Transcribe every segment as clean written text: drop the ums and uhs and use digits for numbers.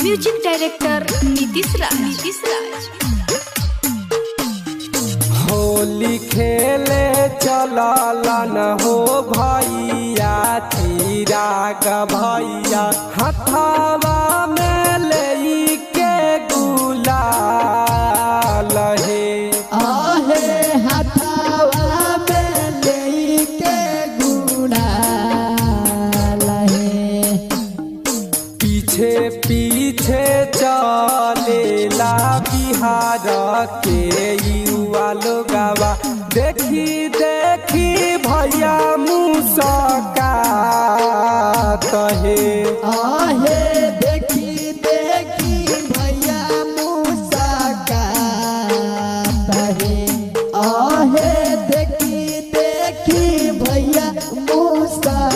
Music director Nitish राज। होली खेले चलला न हो भैया चिराग भैया हथवा में लेके गुलाल हे आहे हथवा में लेके गुलाल हे पीछे पीछे चलेला बिहार के युवा लोगवा देखी देखी भैया मुस्कात हे आहे देखी देखी भैया मुस्कात हे आहे देखी देखी भैया मुस्कात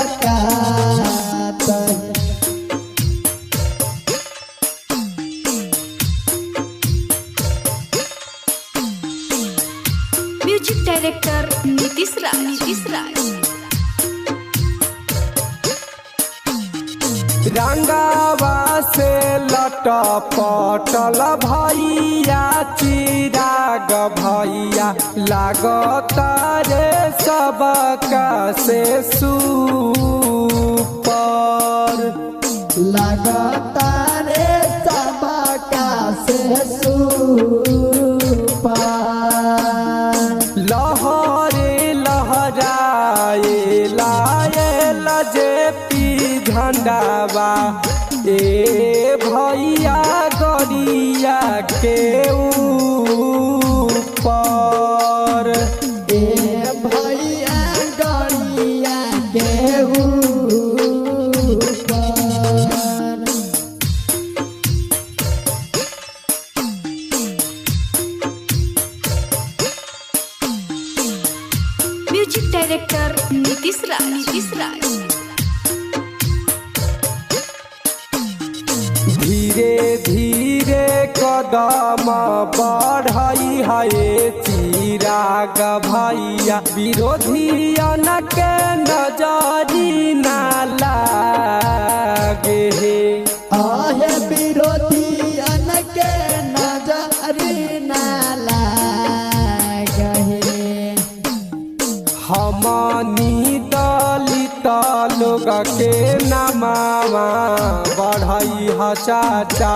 हे म्यूजिक डायरेक्टर नीतीश राज। रंगावा से लटपटल भैया चिराग भैया लागता रे सबका से सुपर लगता रे सबका से सुपर लहरे लहराए लायल जे पी झंडावा ए भैया गरिया के ऊपर ए भैया गरिया के ऊपर म्यूजिक डायरेक्टर नीतीश राज। धीरे धीरे कदम बढ़ई है चिराग भैया विरोधियन के नजरी ना लागे हे आहे विरोधी के नजरी ना लागे हमनी दलित लोग के नमावा बढ़ई ह चाचा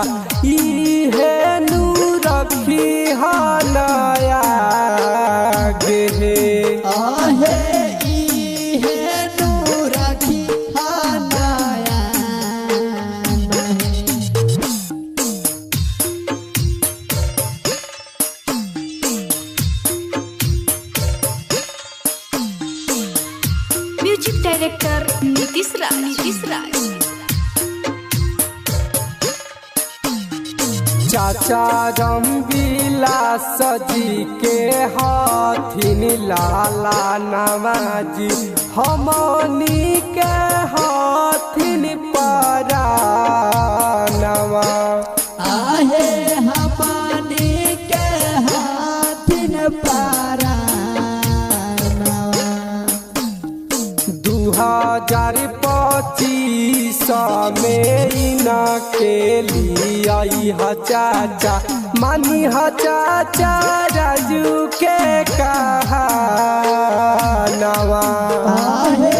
इहे नू रखी ह नया गे हे आहे इहे नूर रखी हनाया नहीं म्यूजिक डायरेक्टर नीतीश राज। चाचा रमविलास जी के हाथिन लाला नवाजी हमनी के हाथिन परानवा आहे हमानी के हाथिन पारानवा 2025 में इना के लिया चाचा मानी ह चाचा राजू के कहा नवा आहे